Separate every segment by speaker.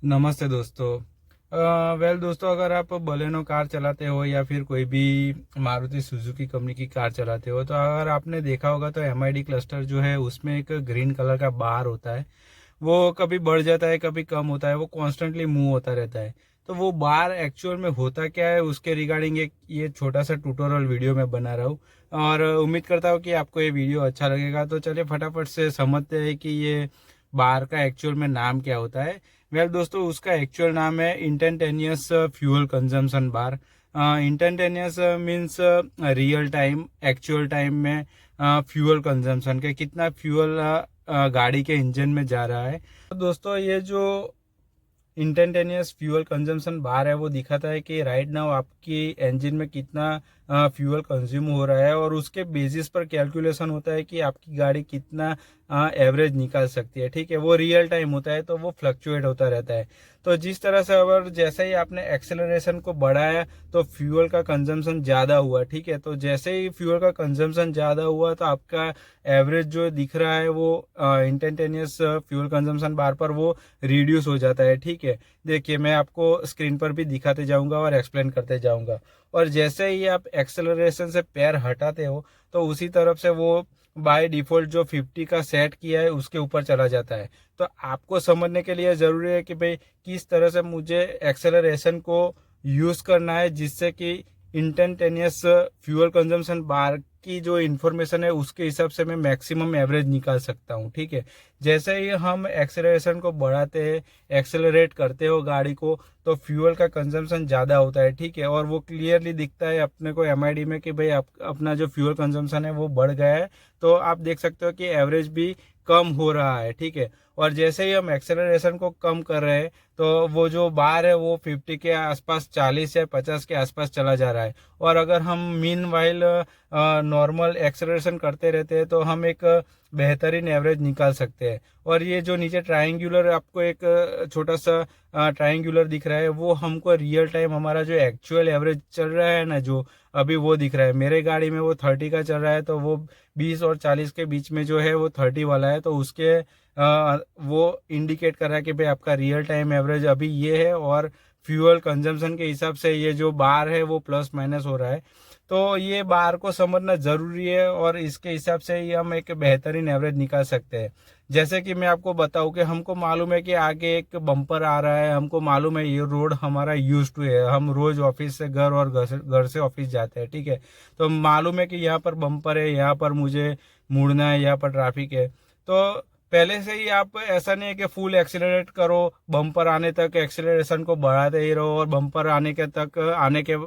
Speaker 1: नमस्ते दोस्तों। वेल दोस्तों, अगर आप बलेनो कार चलाते हो या फिर कोई भी मारुति सुजुकी कंपनी की कार चलाते हो तो अगर आपने देखा होगा तो एमआईडी क्लस्टर जो है उसमें एक ग्रीन कलर का बार होता है। वो कभी बढ़ जाता है, कभी कम होता है, वो कॉन्स्टेंटली मूव होता रहता है। तो वो बार एक्चुअल में होता क्या है उसके रिगार्डिंग एक ये छोटा सा ट्यूटोरियल वीडियो मैं बना रहा हूँ। और उम्मीद करता हूँ कि आपको ये वीडियो अच्छा लगेगा। तो चलिए फटाफट से समझते हैं कि ये बार का एक्चुअल में नाम क्या होता है। वेल दोस्तों, उसका एक्चुअल नाम है instantaneous fuel consumption bar. Instantaneous means real time, actual time में फ्यूल कंजम्पशन के कितना फ्यूल गाड़ी के इंजन में जा रहा है। तो दोस्तों, ये जो इंस्टेंटेनियस फ्यूल कंजम्पशन बार है वो दिखाता है कि राइट नाउ आपकी इंजन में कितना फ्यूल कंज्यूम हो रहा है, और उसके बेसिस पर कैलकुलेशन होता है कि आपकी गाड़ी कितना एवरेज निकाल सकती है। ठीक है, वो रियल टाइम होता है तो वो फ्लक्चुएट होता रहता है। तो जिस तरह से अगर जैसे ही आपने एक्सेलरेशन को बढ़ाया तो फ्यूल का कंजम्पशन ज़्यादा हुआ। ठीक है, तो जैसे ही फ्यूल का कंजम्पशन ज़्यादा हुआ तो आपका एवरेज जो दिख रहा है वो इंस्टेंटेनियस फ्यूल कंजम्पशन बार पर वो रिड्यूस हो जाता है। ठीक है, देखिए मैं आपको स्क्रीन पर भी दिखाते जाऊंगा और एक्सप्लेन करते जाऊंगा। और जैसे ही आप एक्सेलरेशन से पैर हटाते हो तो उसी तरफ से वो बाय डिफॉल्ट जो 50 का सेट किया है उसके ऊपर चला जाता है। तो आपको समझने के लिए ज़रूरी है कि भाई किस तरह से मुझे एक्सेलरेशन को यूज़ करना है जिससे कि इंस्टेंटेनियस फ्यूल कंजम्पशन बार की जो इन्फॉर्मेशन है उसके हिसाब से मैं मैक्सिमम एवरेज निकाल सकता हूँ। ठीक है, जैसे ही हम एक्सेलरेशन को बढ़ाते हैं, एक्सेलरेट करते हो गाड़ी को, तो फ्यूल का कंजम्पशन ज़्यादा होता है। ठीक है, और वो क्लियरली दिखता है अपने को एमआईडी में कि भाई अपना जो फ्यूल कंजम्पशन है वो बढ़ गया है। तो आप देख सकते हो कि एवरेज भी कम हो रहा है। ठीक है, और जैसे ही हम एक्सेलरेशन को कम कर रहे हैं तो वो जो बार है वो 50 के आसपास, 40 या 50 के आसपास चला जा रहा है। और अगर हम मीन वाइल नॉर्मल एक्सेलरेशन करते रहते हैं तो हम एक बेहतरीन एवरेज निकाल सकते हैं। और ये जो नीचे ट्रायंगुलर आपको एक छोटा सा ट्रायंगुलर दिख रहा है वो हमको रियल टाइम हमारा जो एक्चुअल एवरेज चल रहा है ना, जो अभी वो दिख रहा है। मेरे गाड़ी में वो 30 का चल रहा है, तो वो 20 और 40 के बीच में जो है वो 30 वाला है। तो उसके वो इंडिकेट कर रहा है कि भाई आपका रियल टाइम एवरेज अभी ये है, और फ्यूल कंजम्पशन के हिसाब से ये जो बार है वो प्लस माइनस हो रहा है। तो ये बार को समझना ज़रूरी है और इसके हिसाब से ही हम एक बेहतरीन एवरेज निकाल सकते हैं। जैसे कि मैं आपको बताऊं कि हमको मालूम है कि आगे एक बम्पर आ रहा है, हमको मालूम है ये रोड हमारा यूज टू है, हम रोज ऑफिस से घर और घर से ऑफिस जाते हैं। ठीक है, तो मालूम है कि यहाँ पर बम्पर है, यहाँ पर मुझे मुड़ना है, यहाँ पर ट्रैफिक है। तो पहले से ही आप ऐसा नहीं है कि फुल एक्सीलरेट करो, बम्पर आने तक एक्सीलरेशन को बढ़ाते ही रहो, और बम्पर आने के तक आने के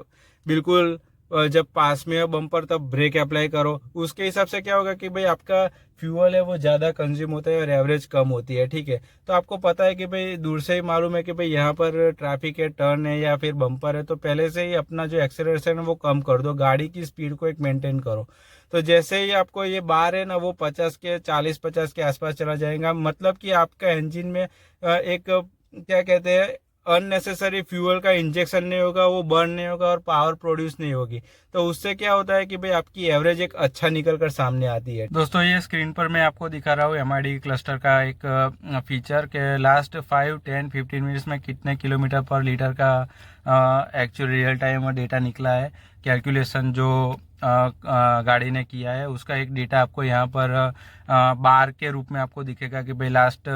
Speaker 1: बिल्कुल जब पास में हो बम्पर तब ब्रेक अप्लाई करो। उसके हिसाब से क्या होगा कि भाई आपका फ्यूल है वो ज़्यादा कंज्यूम होता है और एवरेज कम होती है। ठीक है, तो आपको पता है कि भाई दूर से ही मालूम है कि भाई यहाँ पर ट्रैफिक है, टर्न है या फिर बम्पर है, तो पहले से ही अपना जो एक्सेलरेशन है वो कम कर दो, गाड़ी की स्पीड को एक मेंटेन करो। तो जैसे ही आपको ये बार है ना वो 50 के 40-50 के आसपास चला जाएगा, मतलब कि आपका इंजन में एक क्या कहते हैं अननेसेसरी फ्यूल का इंजेक्शन नहीं होगा, वो बर्न नहीं होगा और पावर प्रोड्यूस नहीं होगी। तो उससे क्या होता है कि भाई आपकी एवरेज एक अच्छा निकल कर सामने आती है। दोस्तों, ये स्क्रीन पर मैं आपको दिखा रहा हूँ एमआईडी क्लस्टर का एक फीचर के लास्ट 5, 10, 15 मिनट्स में कितने किलोमीटर पर लीटर का एक्चुअल रियल टाइम डेटा निकला है। कैलकुलेशन जो गाड़ी ने किया है उसका एक डेटा आपको यहाँ पर बार के रूप में आपको दिखेगा कि भाई लास्ट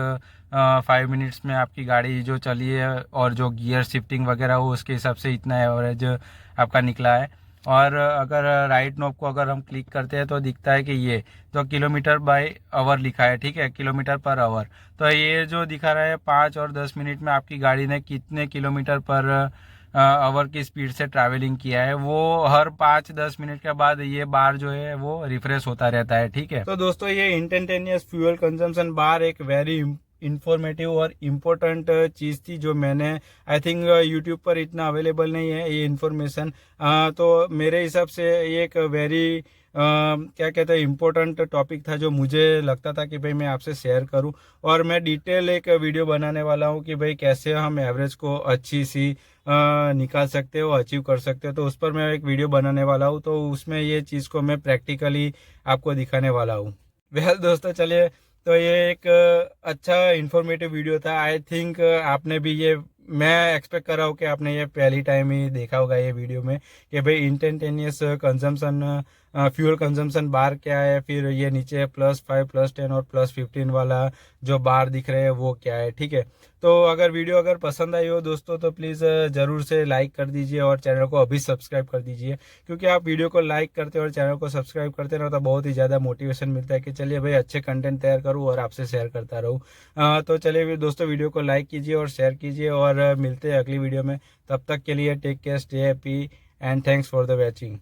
Speaker 1: 5 मिनट्स में आपकी गाड़ी जो चली है और जो गियर शिफ्टिंग वगैरह हो उसके हिसाब से इतना एवरेज आपका निकला है। और अगर राइट नोब को अगर हम क्लिक करते हैं तो दिखता है कि ये तो किलोमीटर बाय आवर लिखा है। ठीक है, किलोमीटर पर आवर। तो ये जो दिखा रहा है 5 और 10 मिनट में आपकी गाड़ी ने कितने किलोमीटर पर आवर की स्पीड से ट्रैवलिंग किया है, वो हर 5-10 मिनट के बाद ये बार जो है वो रिफ्रेश होता रहता है। ठीक है, तो दोस्तों ये इंस्टेंटेनियस फ्यूल कंजम्पशन बार एक वेरी इंफॉर्मेटिव और इम्पोर्टेंट चीज़ थी जो मैंने आई थिंक यूट्यूब पर इतना अवेलेबल नहीं है ये इन्फॉर्मेशन। तो मेरे हिसाब से ये एक वेरी क्या कहते हैं इम्पोर्टेंट टॉपिक था जो मुझे लगता था कि भाई मैं आपसे शेयर करूं। और मैं डिटेल एक वीडियो बनाने वाला हूं कि भाई कैसे हम एवरेज को अच्छी सी निकाल सकते हो, अचीव कर सकते हो। तो उस पर मैं एक वीडियो बनाने वाला हूं, तो उसमें ये चीज़ को मैं प्रैक्टिकली आपको दिखाने वाला हूं। वेल दोस्तों, चलिए तो ये एक अच्छा इन्फॉर्मेटिव वीडियो था। आई थिंक आपने भी ये, मैं एक्सपेक्ट कर रहा हूँ कि आपने ये पहली टाइम ही देखा होगा ये वीडियो में कि भाई इंस्टेंटेनियस कंजम्पशन, फ्यूल कंजम्पशन बार क्या है, फिर ये नीचे +5 +10 और +15 वाला जो बार दिख रहे हैं वो क्या है। ठीक है, तो अगर वीडियो अगर पसंद आई हो दोस्तों तो प्लीज़ ज़रूर से लाइक कर दीजिए और चैनल को अभी सब्सक्राइब कर दीजिए, क्योंकि आप वीडियो को लाइक करते और चैनल को सब्सक्राइब करते रहो तो बहुत ही ज़्यादा मोटिवेशन मिलता है कि चलिए भाई अच्छे कंटेंट तैयार करूँ और आपसे शेयर करता रहूँ। तो चलिए दोस्तों, वीडियो को लाइक कीजिए और शेयर कीजिए और मिलते हैं अगली वीडियो में। तब तक के लिए take care, stay happy and thanks for the watching.